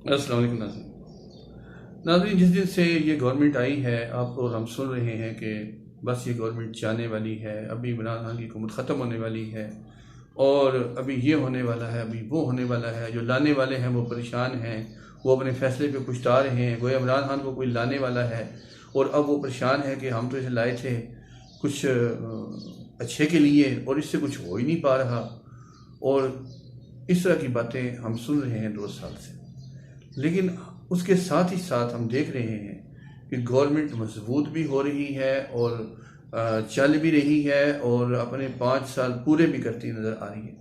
अस्सलाम वालेकुम नाज़रीन, जिस दिन से ये गवर्नमेंट आई है आप और हम सुन रहे हैं कि बस ये गवर्नमेंट जाने वाली है, अभी इमरान खान की हुकूमत ख़त्म होने वाली है और अभी ये होने वाला है, अभी वो होने वाला है। जो लाने वाले हैं वो परेशान हैं, वो अपने फ़ैसले पे कुछता रहे हैं। गोया इमरान खान को कोई लाने वाला है और अब वो परेशान है कि हम तो इसे लाए थे कुछ अच्छे के लिए और इससे कुछ हो ही नहीं पा रहा। और इस तरह की बातें हम सुन रहे हैं 2 साल से। लेकिन उसके साथ ही साथ हम देख रहे हैं कि गवर्नमेंट मजबूत भी हो रही है और चल भी रही है और अपने 5 साल पूरे भी करती नज़र आ रही है।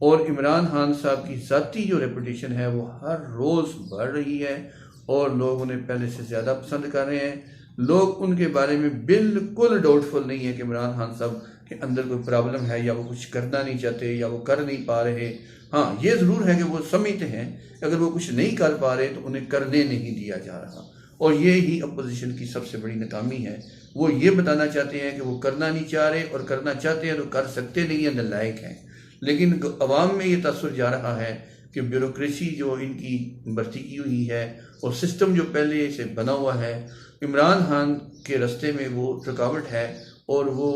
और इमरान खान साहब की ज़ाती जो रेपुटेशन है वो हर रोज़ बढ़ रही है और लोग उन्हें पहले से ज़्यादा पसंद कर रहे हैं। लोग उनके बारे में बिल्कुल डाउटफुल नहीं है कि इमरान खान साहब के अंदर कोई प्रॉब्लम है या वो कुछ करना नहीं चाहते या वो कर नहीं पा रहे। हाँ, ये ज़रूर है कि वो समझते हैं अगर वो कुछ नहीं कर पा रहे तो उन्हें करने नहीं दिया जा रहा। और ये ही अपोजिशन की सबसे बड़ी नाकामी है। वो ये बताना चाहते हैं कि वो करना नहीं चाह रहे और करना चाहते हैं तो कर सकते नहीं है, नालायक हैं। लेकिन अवाम में ये तासुर जा रहा है कि ब्यूरोक्रेसी जो इनकी भर्ती की हुई है और सिस्टम जो पहले से बना हुआ है, इमरान खान के रास्ते में वो रुकावट है और वो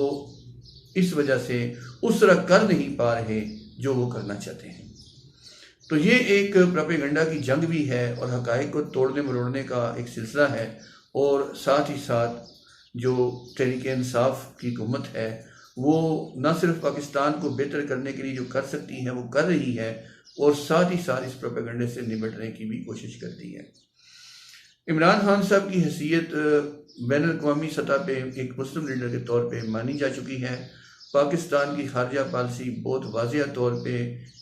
इस वजह से उस तरह कर नहीं पा रहे जो वो करना चाहते हैं। तो ये एक प्रोपेगेंडा की जंग भी है और हकाइक को तोड़ने मरोड़ने का एक सिलसिला है। और साथ ही साथ जो तहरीक इंसाफ की हुकूमत है वो न सिर्फ पाकिस्तान को बेहतर करने के लिए जो कर सकती है वो कर रही है और साथ ही साथ इस प्रोपेगेंडे से निपटने की भी कोशिश करती है। इमरान खान साहब की हैसियत बैन अवी सतह पे एक मुस्लिम लीडर के तौर पे मानी जा चुकी है। पाकिस्तान की खारजा पॉलिसी बहुत वाज़ेह तौर पे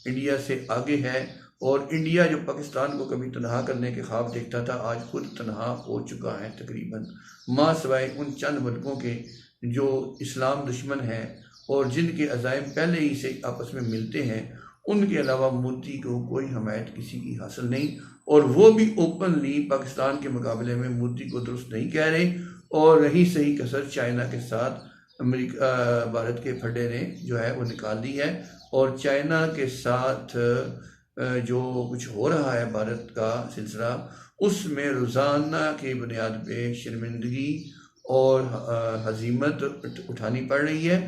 इंडिया से आगे है और इंडिया जो पाकिस्तान को कभी तनहा करने के ख्वाब देखता था आज खुद तनहा हो चुका है तकरीबन, माँ सवाए उन चंद मुल्कों के जो इस्लाम दुश्मन हैं और जिनके अज़ाइम पहले ही से आपस में मिलते हैं। उनके अलावा मोदी को कोई हमायत किसी की हासिल नहीं और वो भी ओपनली पाकिस्तान के मुकाबले में मोदी को दुरुस्त नहीं कह रहे। और रही सही कसर चाइना के साथ अमेरिका भारत के फड्डे ने जो है वो निकाल दी है और चाइना के साथ जो कुछ हो रहा है भारत का सिलसिला उसमें रोज़ाना की बुनियाद पे शर्मिंदगी और हजीमत उठानी पड़ रही है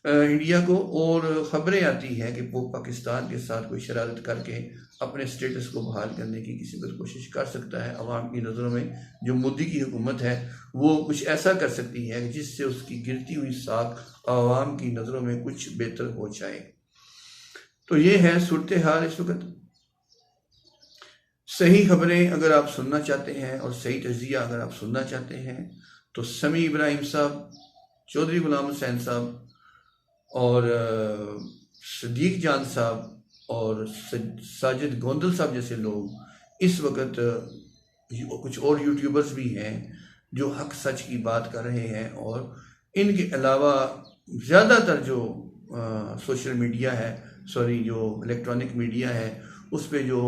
इंडिया को। और ख़बरें आती हैं कि वो पाकिस्तान के साथ कोई शरारत करके अपने स्टेटस को बहाल करने की किसी पर कोशिश कर सकता है। अवाम की नज़रों में जो मोदी की हुकूमत है वो कुछ ऐसा कर सकती है जिससे उसकी गिरती हुई साख अवाम की नज़रों में कुछ बेहतर हो जाए। तो ये है सूरत हाल इस वक्त। सही खबरें अगर आप सुनना चाहते हैं और सही तजिया अगर आप सुनना चाहते हैं तो समी इब्राहिम साहब, चौधरी गुलाम हुसैन साहब और सदीक जान साहब और साजिद गोंदल साहब जैसे लोग इस वक्त कुछ और यूट्यूबर्स भी हैं जो हक सच की बात कर रहे हैं। और इनके अलावा ज़्यादातर जो सोशल मीडिया है, जो इलेक्ट्रॉनिक मीडिया है उस पर जो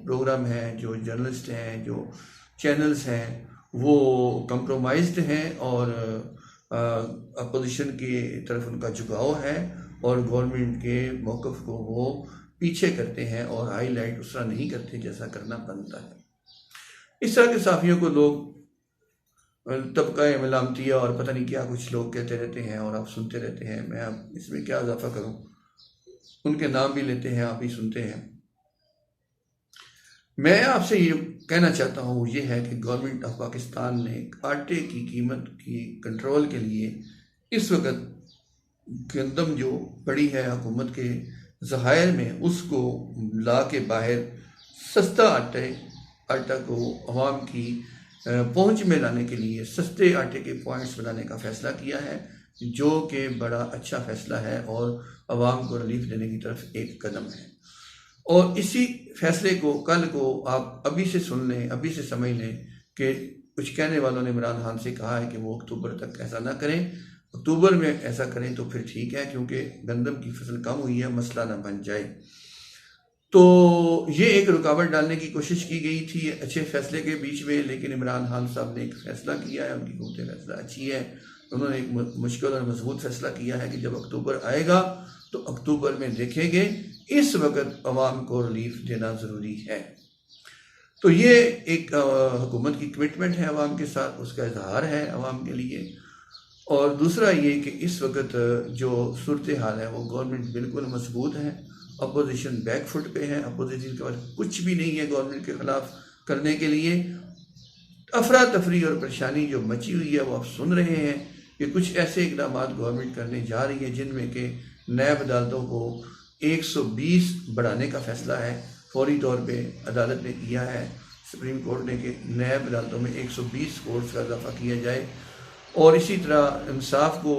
प्रोग्राम हैं, जो जर्नलिस्ट हैं, जो चैनल्स हैं वो कंप्रोमाइज्ड हैं और अपोजिशन की तरफ उनका झुकाव है और गवर्नमेंट के मौक़िफ़ को वो पीछे करते हैं और हाईलाइट उस तरह नहीं करते जैसा करना बनता है। इस तरह के साफियों को लोग तबका मलामतिया और पता नहीं क्या कुछ लोग कहते रहते हैं और आप सुनते रहते हैं। मैं आप इसमें क्या इजाफा करूं, उनके नाम भी लेते हैं, आप ही सुनते हैं। मैं आपसे ये कहना चाहता हूँ ये है कि गवर्नमेंट ऑफ पाकिस्तान ने आटे की कीमत की कंट्रोल के लिए इस वक्त गंदम जो पड़ी है हुकूमत के ज़खायर में उसको ला के बाहर सस्ता आटा को अवाम की पहुँच में लाने के लिए सस्ते आटे के पॉइंट्स बनाने का फ़ैसला किया है जो कि बड़ा अच्छा फ़ैसला है और अवाम को रिलीफ देने की तरफ एक कदम है। और इसी फैसले को कल को आप अभी से सुन लें, अभी से समझ लें कि कुछ कहने वालों ने इमरान खान से कहा है कि वो अक्टूबर तक ऐसा ना करें, अक्टूबर में ऐसा करें तो फिर ठीक है क्योंकि गंदम की फसल कम हुई है, मसला ना बन जाए। तो ये एक रुकावट डालने की कोशिश की गई थी अच्छे फैसले के बीच में, लेकिन इमरान खान साहब ने एक फ़ैसला किया है, उनकी क़ुव्वत फैसला अच्छी है। उन्होंने एक मुश्किल और मजबूत फैसला किया है कि जब अक्टूबर आएगा तो अक्टूबर में देखेंगे। इस वक्त अवाम को रिलीफ देना ज़रूरी है। तो ये एक हुकूमत की कमिटमेंट है अवाम के साथ, उसका इजहार है अवाम के लिए। और दूसरा ये कि इस वक्त जो सूरत हाल है वो गवर्नमेंट बिल्कुल मजबूत है, अपोजिशन बैक फुट पे है, अपोजिशन के पास कुछ भी नहीं है गवर्नमेंट के ख़िलाफ़ करने के लिए। अफरा तफरी और परेशानी जो मची हुई है वो आप सुन रहे हैं कि कुछ ऐसे इकदाम गवर्नमेंट करने जा रही है जिनमें कि नैब अदालतों को 120 बढ़ाने का फैसला है, फौरी तौर पे अदालत ने किया है, सुप्रीम कोर्ट ने, कि नैब अदालतों में 120 कोर्ट्स का इजाफा किया जाए और इसी तरह इंसाफ को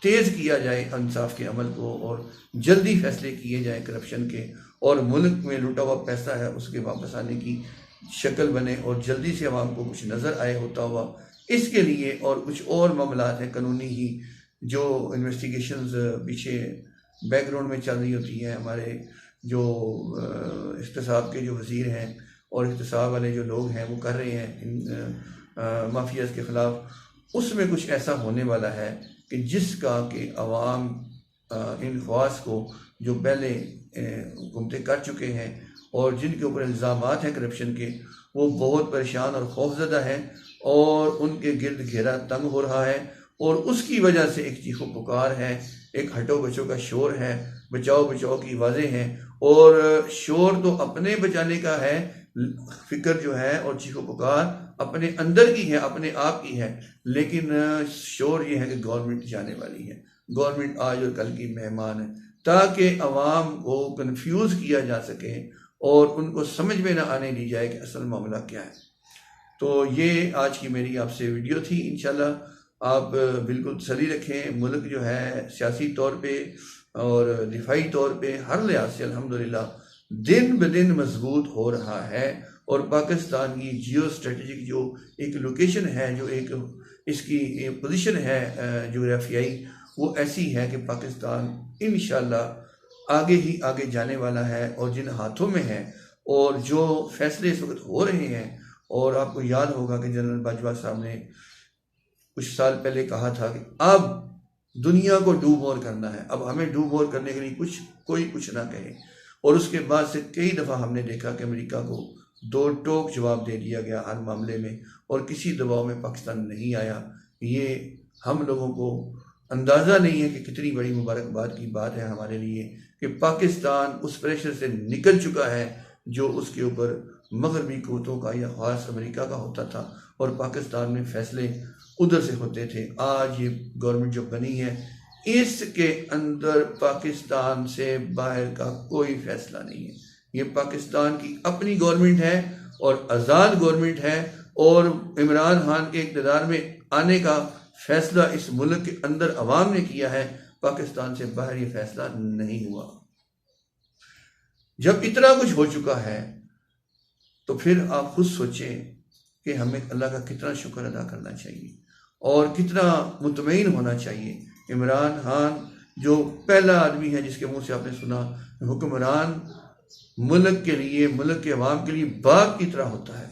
तेज़ किया जाए, इंसाफ के अमल को, और जल्दी फैसले किए जाए करप्शन के, और मुल्क में लुटा हुआ पैसा है उसके वापस आने की शक्ल बने और जल्दी से आवाम को कुछ नज़र आए होता हुआ। इसके लिए और कुछ और मामलात हैं कानूनी ही जो इन्वेस्टिगेशंस पीछे बैकग्राउंड में चल रही होती हैं। हमारे जो इख्तिसाब के जो वज़ीर हैं और इख्तिसाब वाले जो लोग हैं वो कर रहे हैं इन माफियाज़ के ख़िलाफ़, उसमें कुछ ऐसा होने वाला है कि जिसका कि अवाम इन ख्वास को जो पहले हुकूमतें कर चुके हैं और जिनके ऊपर इल्ज़ामात हैं करप्शन के, वो बहुत परेशान और खौफज़दा हैं और उनके गिर्द घेरा तंग हो रहा है। और उसकी वजह से एक चीखो पुकार है, एक हटो बचो का शोर है, बचाओ बचाओ की आवाज़ें हैं। और शोर तो अपने बचाने का है, फिक्र जो है और चीखो पुकार अपने अंदर की है, अपने आप की है, लेकिन शोर ये है कि गवर्नमेंट जाने वाली है, गवर्नमेंट आज और कल की मेहमान है, ताकि अवाम को कंफ्यूज किया जा सके और उनको समझ में ना आने दी जाए कि असल मामला क्या है। तो ये आज की मेरी आपसे वीडियो थी। इंशाल्लाह आप बिल्कुल तसल्ली रखें, मुल्क जो है सियासी तौर पे और दिफाई तौर पे हर लिहाज से अल्हम्दुलिल्लाह दिन ब दिन मजबूत हो रहा है। और पाकिस्तान की जियो स्ट्रेटजिक जो एक लोकेशन है, जो एक इसकी पोजीशन है जोग्राफियाई, वो ऐसी है कि पाकिस्तान इंशाल्लाह आगे ही आगे जाने वाला है। और जिन हाथों में है और जो फैसले इस वक्त हो रहे हैं, और आपको याद होगा कि जनरल बाजवा साहब ने कुछ साल पहले कहा था कि अब दुनिया को डू मोर करना है, अब हमें डू मोर करने के लिए कोई कुछ ना कहे। और उसके बाद से कई दफ़ा हमने देखा कि अमेरिका को दो टोक जवाब दे दिया गया हर मामले में, और किसी दबाव में पाकिस्तान नहीं आया। ये हम लोगों को अंदाज़ा नहीं है कि कितनी बड़ी मुबारकबाद की बात है हमारे लिए कि पाकिस्तान उस प्रेशर से निकल चुका है जो उसके ऊपर मगरबी क़ुव्वतों का या ख़ास अमेरिका का होता था, और पाकिस्तान में फ़ैसले उधर से होते थे। आज ये गवर्नमेंट जो बनी है, इसके अंदर पाकिस्तान से बाहर का कोई फैसला नहीं है। ये पाकिस्तान की अपनी गवर्नमेंट है और आज़ाद गवर्नमेंट है, और इमरान खान के इक़्तिदार में आने का फैसला इस मुल्क के अंदर अवाम ने किया है, पाकिस्तान से बाहर ये फैसला नहीं हुआ। जब इतना कुछ हो चुका है तो फिर आप खुद सोचें कि हमें अल्लाह का कितना शुक्र अदा करना चाहिए और कितना मुतमईन होना चाहिए। इमरान खान जो पहला आदमी है जिसके मुंह से आपने सुना हुक्मरान मुल्क के लिए, मुल्क के अवाम के लिए बाप की तरह होता है।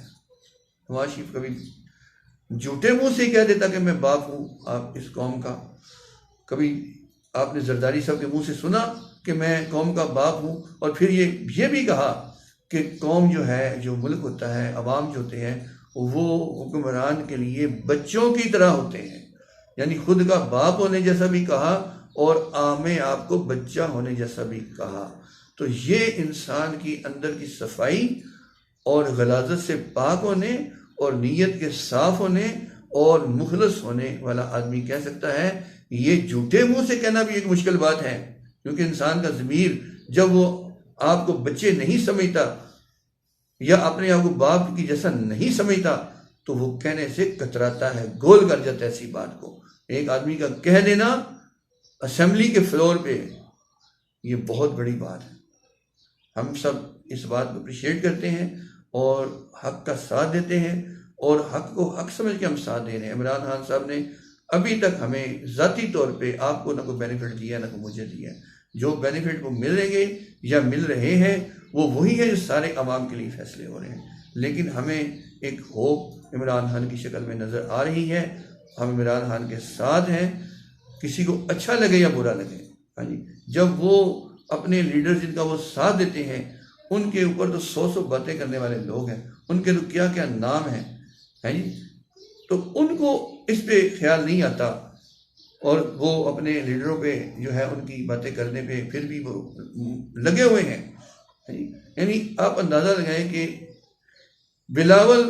नवाज शरीफ कभी झूठे मुंह से कह देता कि मैं बाप हूँ आप इस कौम का। कभी आपने जरदारी साहब के मुंह से सुना कि मैं कौम का बाप हूँ, और फिर ये भी कहा कि कौम जो है, जो मुल्क होता है, अवाम जो होते हैं, वो हुक्मरान के लिए बच्चों की तरह होते हैं। यानी खुद का बाप होने जैसा भी कहा और आमे आपको बच्चा होने जैसा भी कहा। तो ये इंसान की अंदर की सफाई और गलाजत से पाक होने और नीयत के साफ होने और मुखलस होने वाला आदमी कह सकता है। ये झूठे मुंह से कहना भी एक मुश्किल बात है, क्योंकि इंसान का ज़मीर जब वो आपको बच्चे नहीं समझता या अपने आप को बाप की जैसा नहीं समझता तो वो कहने से कतराता है, गोल कर जाता है ऐसी बात को। एक आदमी का कह देना असेंबली के फ्लोर पे, ये बहुत बड़ी बात है। हम सब इस बात को अप्रिशिएट करते हैं और हक का साथ देते हैं, और हक को हक समझ के हम साथ दे रहे हैं। इमरान खान साहब ने अभी तक हमें ज़ाती तौर पे आपको ना कोई बेनिफिट दिया ना कोई मुझे दिया। जो बेनिफिट वो मिलेंगे या मिल रहे हैं वो वही है जो सारे अवाम के लिए फैसले हो रहे हैं। लेकिन हमें एक होप इमरान खान की शक्ल में नज़र आ रही है। हम इमरान खान के साथ हैं, किसी को अच्छा लगे या बुरा लगे। हाँ जी, जब वो अपने लीडर जिनका वो साथ देते हैं उनके ऊपर तो 100 बातें करने वाले लोग हैं, उनके तो क्या क्या नाम हैं, है जी। तो उनको इस पे ख्याल नहीं आता और वो अपने लीडरों पे जो है उनकी बातें करने पे फिर भी वो लगे हुए हैं, है जी। यानी आप अंदाज़ा लगाएं कि बिलावल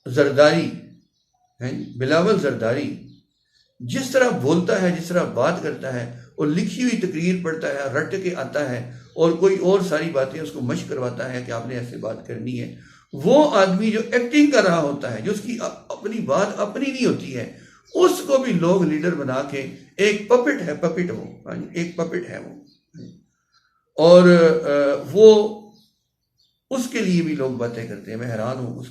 जरदारी, है बिलावल जरदारी जिस तरह बोलता है, जिस तरह बात करता है, और लिखी हुई तकरीर पढ़ता है, रट के आता है और कोई और सारी बातें उसको मशक करवाता है कि आपने ऐसे बात करनी है। वो आदमी जो एक्टिंग कर रहा होता है, जो उसकी अपनी बात अपनी नहीं होती है, उसको भी लोग लीडर बना के, एक पपेट है, पपेट वो एक पपेट है वो, और वो उसके लिए भी लोग बातें करते हैं। मैं हैरान हूँ,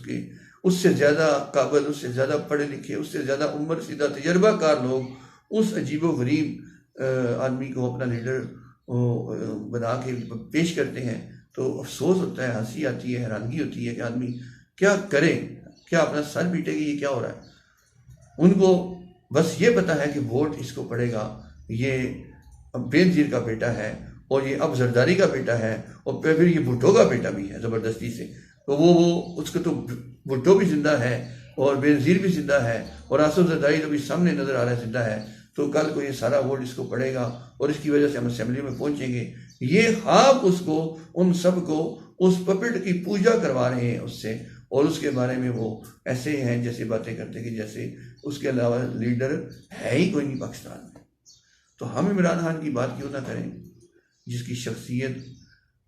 उससे ज़्यादा काबिल, उससे ज़्यादा पढ़े लिखे, उससे ज़्यादा उम्र सीधा तजर्बाकार लोग उस अजीबो गरीब आदमी को अपना लीडर बना के पेश करते हैं। तो अफसोस होता है, हंसी आती है, हैरानगी होती है कि आदमी क्या करे, क्या अपना सर पीटे कि ये क्या हो रहा है। उनको बस ये पता है कि वोट इसको पड़ेगा, ये बेनज़ीर का बेटा है और ये अब जरदारी का बेटा है और फिर ये भुट्टो का बेटा भी है ज़बरदस्ती से। तो वो उसको तो भुट्टो भी जिंदा है और बेनज़ीर भी जिंदा है और आसिफ जरदारी तो भी सामने नज़र आ रहा है जिंदा है। तो कल को ये सारा वोट इसको पड़ेगा और इसकी वजह से हम असेंबली में पहुंचेंगे। ये आप उसको, उन सब को उस पपेट की पूजा करवा रहे हैं उससे, और उसके बारे में वो ऐसे हैं जैसे बातें करते कि जैसे उसके अलावा लीडर है ही कोई नहीं पाकिस्तान में। तो हम इमरान खान की बात क्यों ना करें, जिसकी शख्सियत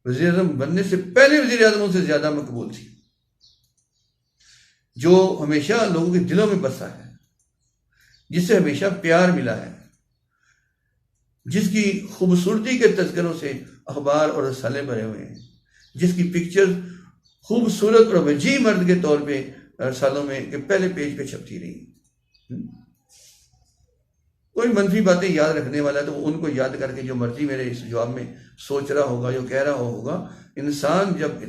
वज़ीर आज़म बनने से पहले वज़ीर आज़मों से ज़्यादा मकबूल थी, जो हमेशा लोगों के दिलों में बसा है, जिससे हमेशा प्यार मिला है, जिसकी खूबसूरती के तज़किरों से अखबार और रसाले भरे हुए हैं, जिसकी पिक्चर खूबसूरत और वजीह मर्द के तौर पे रसालों में के पहले पेज पे छपती रही। कोई मनफी बातें याद रखने वाला तो उनको याद करके जो मर्जी मेरे इस जवाब में सोच रहा होगा, जो कह रहा होगा। इंसान जब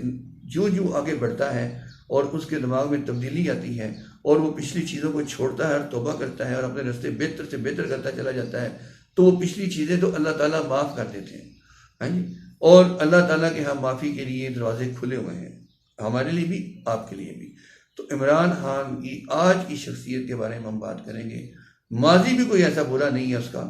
जो आगे बढ़ता है और उसके दिमाग में तब्दीली आती है और वो पिछली चीज़ों को छोड़ता है और तौबा करता है और अपने रास्ते बेहतर से बेहतर करता चला जाता है, तो वो पिछली चीज़ें तो अल्लाह ताला माफ़ कर देते हैं, हाँ जी। और अल्लाह ताला के यहाँ माफ़ी के लिए दरवाजे खुले हुए हैं, हमारे लिए भी, आपके लिए भी। तो इमरान खान की आज की शख्सियत के बारे में हम बात करेंगे। माजी भी कोई ऐसा बुरा नहीं है उसका,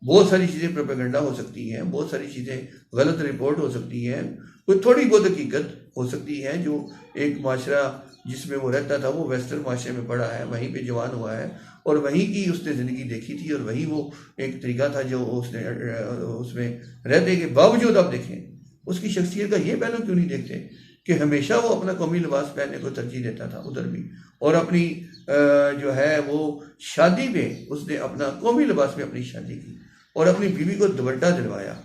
बहुत सारी चीज़ें प्रोपेगेंडा हो सकती हैं, बहुत सारी चीज़ें गलत रिपोर्ट हो सकती हैं, कोई थोड़ी बहुत हकीकत हो सकती है। जो एक माशरा जिसमें वो रहता था वो वेस्टर्न माशरे में पड़ा है, वहीं पे जवान हुआ है और वहीं की उसने ज़िंदगी देखी थी और वहीं वो एक तरीका था जो उसने उसमें रहने के बावजूद आप देखें उसकी शख्सियत का ये पहलू क्यों नहीं देखते कि हमेशा वो अपना कौमी लिबास पहनने को तरजीह देता था उधर भी, और अपनी जो है वो शादी पे उसने अपना कौमी लिबास में अपनी शादी की और अपनी बीवी को दुपट्टा दिलवाया।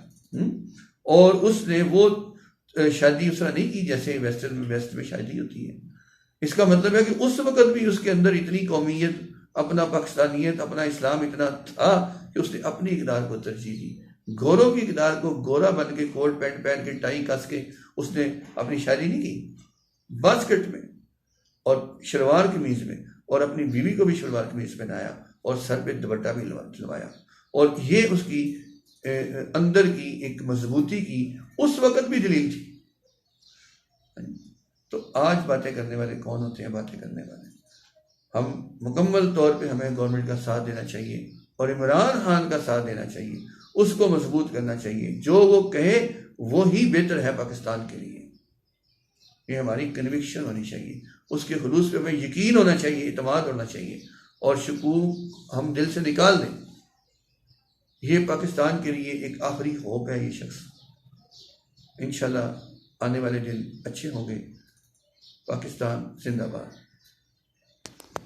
और उसने वो शादी उस तरह नहीं की जैसे वेस्ट में शादी होती है। इसका मतलब है कि उस वक़्त भी उसके अंदर इतनी कौमियत, अपना पाकिस्तानियत, अपना इस्लाम इतना था कि उसने अपनी इक़दार को तरजीह दी। गोरों की इक़दार को गोरा बन के कोट पैंट पहन के टाई कस के उसने अपनी शादी नहीं की, बास्केट में और शलवार कमीज़ में, और अपनी बीवी को भी शलवार कमीज़ पहनाया और सर पे दुपट्टा भी दिलवाया। और ये उसकी अंदर की एक मजबूती की उस वक़्त भी दलील थी। तो आज बातें करने वाले कौन होते हैं? बातें करने वाले हम मुकम्मल तौर पे हमें गवर्नमेंट का साथ देना चाहिए और इमरान खान का साथ देना चाहिए, उसको मजबूत करना चाहिए। जो वो कहे वो ही बेहतर है पाकिस्तान के लिए, ये हमारी कन्विक्शन होनी चाहिए। उसके खुलूस पे हमें यकीन होना चाहिए, इतमाद होना चाहिए और शकूक हम दिल से निकाल दें। ये पाकिस्तान के लिए एक आखिरी होप है ये शख्स। इंशाल्लाह आने वाले दिन अच्छे होंगे। पाकिस्तान जिंदाबाद।